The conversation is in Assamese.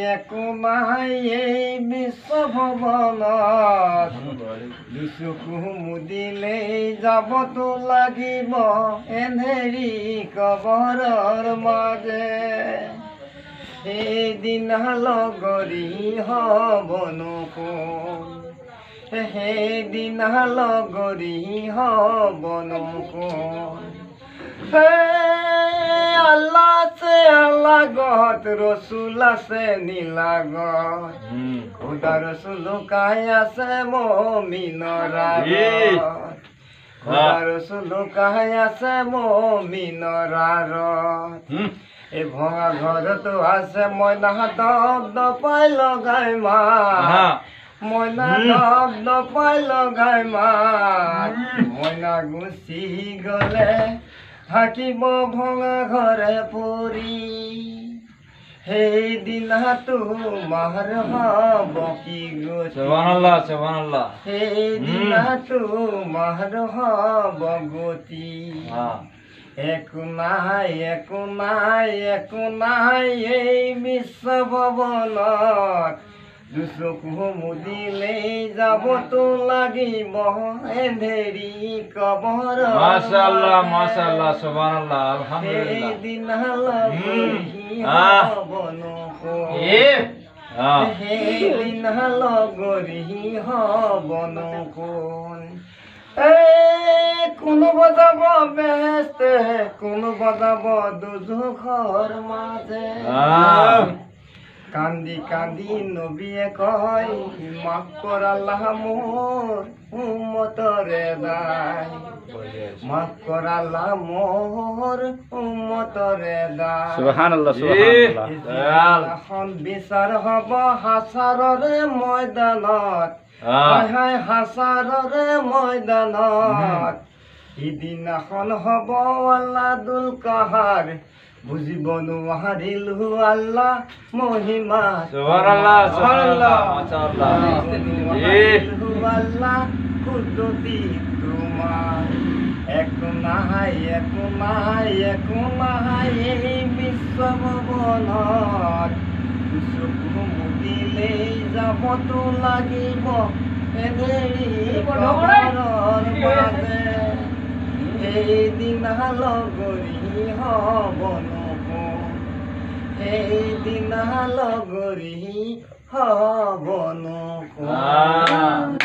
একো নাই এই বিশ্বভৱনত দুচকু মুদিলেই যাবতো লাগিব এন্ধেৰি কবৰৰ মাজে সেইদিনা লগৰী হ'বনো কোন সেইদিনা লগৰী হ'বনো কোন আল্লাহ আছে আল্লাহ গত রসুল আছে নীলাগত খুদা রসুল কাই আছে মমিনরা খুদা রসুল কাই আছে মমিনরা এ ভঙা ঘর তো আছে ময়না দব পাই লগাই মা ময়না দব পাই লগাই মা ময়না গুচি গলে থাকিব ভঙা ঘৰে পৰি সেইদিনা তোমাৰ হ'ব কি গতি সেইদিনা তোমাৰ হ'ব গতি একো নাই এই বিশ্বভৱনত দুচকু মুদিলেই যাবতো লাগিব এন্ধেৰি কবৰ মাশাআল্লাহ সুবহানাল্লাহ আলহামদুলিল্লাহ সেইদিনা লগৰী হ'বনো কোন সেইদিনা লগৰী হ'বনো কোন কোনো বজাব বেহেস্তে কোনো বজাব দুজখৰ মাজে কান্দি কান্দি নবীয়ে কয় মাফ কৰ আল্লাহ মোৰ উম্মতৰে দায় মাফ কৰ আল্লাহ মোৰ উম্মতৰে দায় সুবহানাল্লাহ এখন বিচাৰ হ'ব হাছাৰৰে ময়দানত হাছাৰৰে ময়দানত সিদিনাখন হ'ব আল্লাহ দুল কাহাৰ বুজিব নোৱাৰিলো আল্লাহ মহিমা আল্লাহ কুদৰতি তোমাৰ একো নাই এই বিশ্বভৱনত দুচকু মুদিলেই যাবতো লাগিব এন্ধেৰি কবৰৰ মাজে সেইদিনা লগৰী হ'বনো কোন সেইদিনা লগৰী হ'বনো কোন